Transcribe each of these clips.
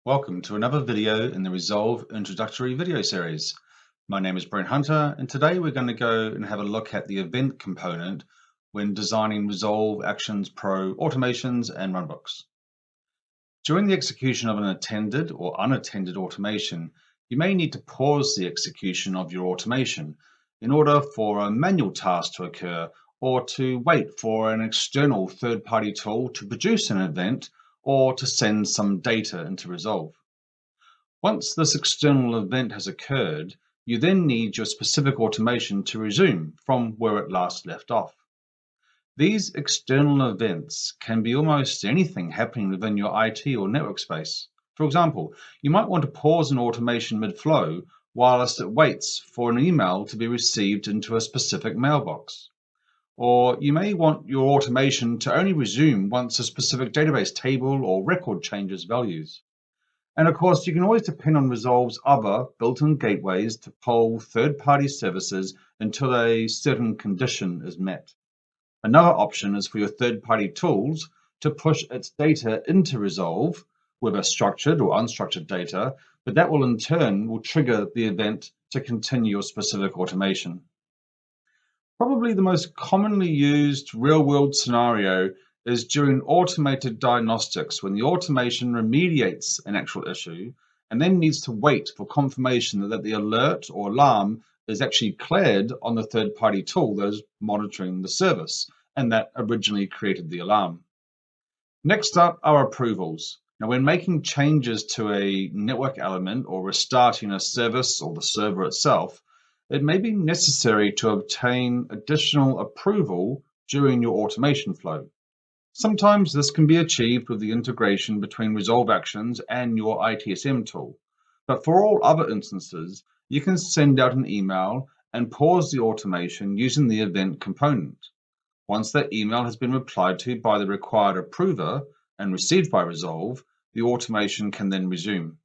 Welcome to another video in the Resolve introductory video series. My name is Brent Hunter, and today we're going to go and have a look at the event component when designing Resolve Actions Pro automations and runbooks. During the execution of an attended or unattended automation, you may need to pause the execution of your automation in order for a manual task to occur or to wait for an external third-party tool to produce an event or to send some data into Resolve. Once this external event has occurred, you then need your specific automation to resume from where it last left off. These external events can be almost anything happening within your IT or network space. For example, you might want to pause an automation mid-flow whilst it waits for an email to be received into a specific mailbox. Or you may want your automation to only resume once a specific database table or record changes values. And of course, you can always depend on Resolve's other built-in gateways to poll third-party services until a certain condition is met. Another option is for your third-party tools to push its data into Resolve, whether structured or unstructured data, but that will in turn trigger the event to continue your specific automation. Probably the most commonly used real-world scenario is during automated diagnostics, when the automation remediates an actual issue and then needs to wait for confirmation that the alert or alarm is actually cleared on the third-party tool that is monitoring the service and that originally created the alarm. Next up are approvals. Now, when making changes to a network element or restarting a service or the server itself, it may be necessary to obtain additional approval during your automation flow. Sometimes this can be achieved with the integration between Resolve Actions and your ITSM tool. But for all other instances, you can send out an email and pause the automation using the event component. Once that email has been replied to by the required approver and received by Resolve, the automation can then resume.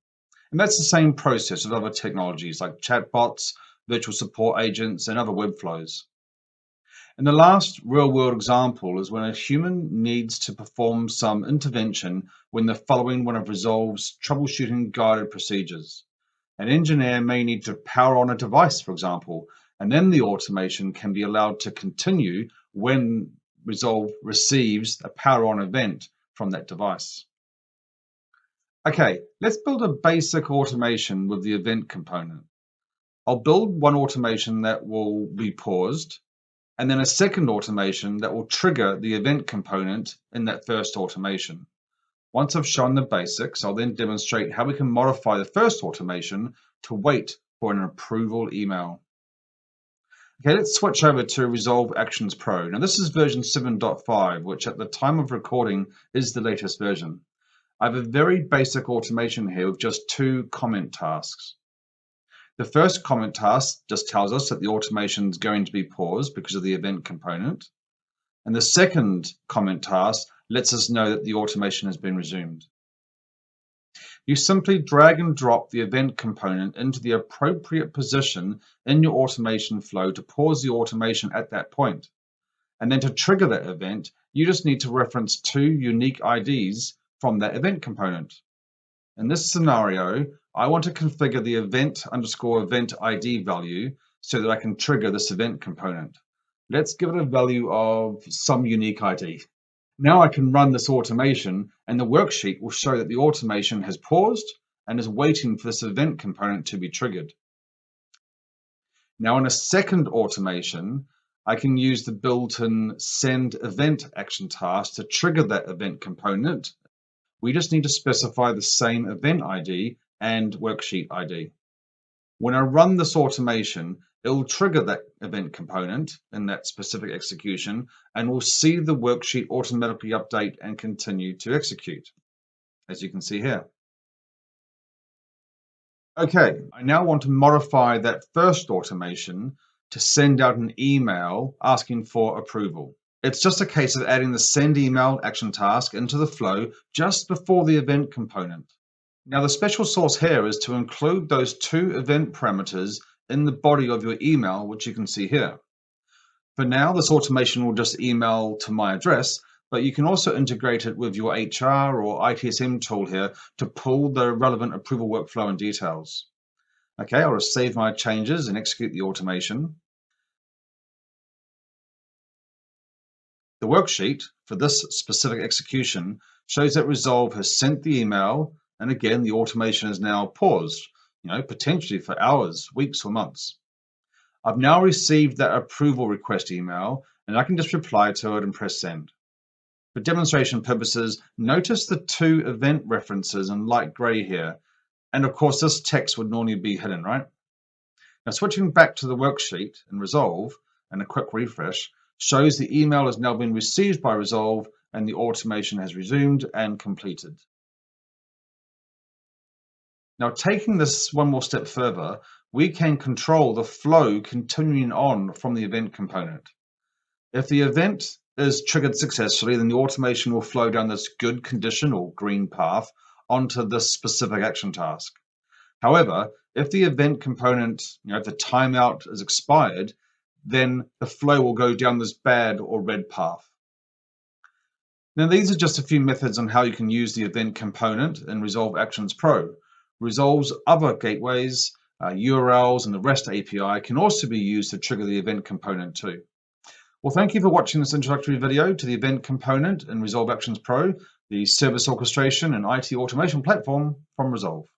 And that's the same process with other technologies like chatbots, virtual support agents, and other web flows. And the last real-world example is when a human needs to perform some intervention when they're following one of Resolve's troubleshooting guided procedures. An engineer may need to power on a device, for example, and then the automation can be allowed to continue when Resolve receives a power on event from that device. Okay, let's build a basic automation with the event component. I'll build one automation that will be paused, and then a second automation that will trigger the event component in that first automation. Once I've shown the basics, I'll then demonstrate how we can modify the first automation to wait for an approval email. Okay, let's switch over to Resolve Actions Pro. Now this is version 7.5, which at the time of recording is the latest version. I have a very basic automation here with just two comment tasks. The first comment task just tells us that the automation is going to be paused because of the event component. And the second comment task lets us know that the automation has been resumed. You simply drag and drop the event component into the appropriate position in your automation flow to pause the automation at that point. And then to trigger that event, you just need to reference two unique IDs from that event component. In this scenario, I want to configure the event_event ID value so that I can trigger this event component. Let's give it a value of some unique ID. Now I can run this automation and the worksheet will show that the automation has paused and is waiting for this event component to be triggered. Now in a second automation, I can use the built-in send event action task to trigger that event component. We just need to specify the same event ID and worksheet ID. When I run this automation, it will trigger that event component in that specific execution, and we'll see the worksheet automatically update and continue to execute, as you can see here. Okay, I now want to modify that first automation to send out an email asking for approval. It's just a case of adding the send email action task into the flow just before the event component. Now the special sauce here is to include those two event parameters in the body of your email, which you can see here. For now, this automation will just email to my address, but you can also integrate it with your HR or ITSM tool here to pull the relevant approval workflow and details. Okay, I'll just save my changes and execute the automation. The worksheet for this specific execution shows that Resolve has sent the email, and again, the automation is now paused, potentially for hours, weeks, or months. I've now received that approval request email, and I can just reply to it and press send. For demonstration purposes, notice the two event references in light gray here. And of course, this text would normally be hidden, right? Now, switching back to the worksheet in Resolve, and a quick refresh shows the email has now been received by Resolve and the automation has resumed and completed. Now, taking this one more step further, we can control the flow continuing on from the event component. If the event is triggered successfully, then the automation will flow down this good condition or green path onto this specific action task. However, if the event component, if the timeout is expired, then the flow will go down this bad or red path. Now, these are just a few methods on how you can use the event component in Resolve Actions Pro. Resolve's other gateways, URLs, and the REST API can also be used to trigger the event component too. Well, thank you for watching this introductory video to the event component in Resolve Actions Pro, the service orchestration and IT automation platform from Resolve.